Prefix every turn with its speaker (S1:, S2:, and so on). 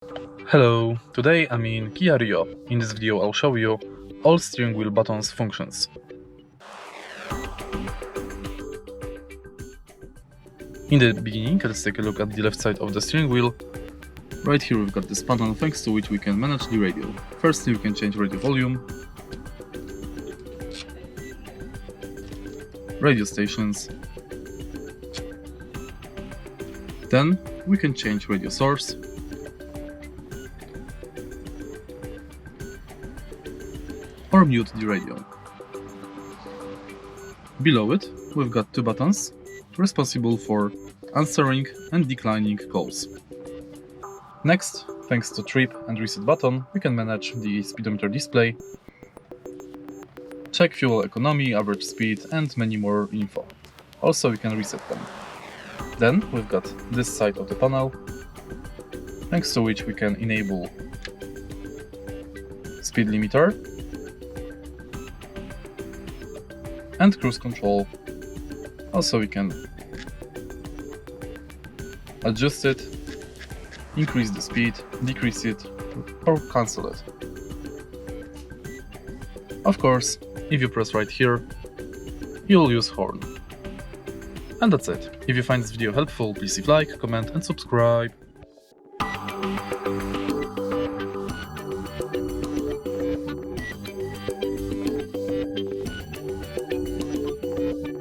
S1: Hello, today I'm in Kia Rio. In this video I'll show you all steering wheel buttons functions. In the beginning, let's take a look at the left side of the steering wheel. Right here we've got this panel thanks to which we can manage the radio. Firstly we can change radio volume, radio stations, then we can change radio source, or mute the radio. Below it, we've got two buttons responsible for answering and declining calls. Next, thanks to trip and reset button, we can manage the speedometer display, check fuel economy, average speed, and many more info. Also, we can reset them. Then we've got this side of the panel, thanks to which we can enable speed limiter and cruise control. Also we can adjust it, increase the speed, decrease it, or cancel it. Of course, if you press right here, you'll use horn. And that's it. If you find this video helpful, please leave like, comment and subscribe.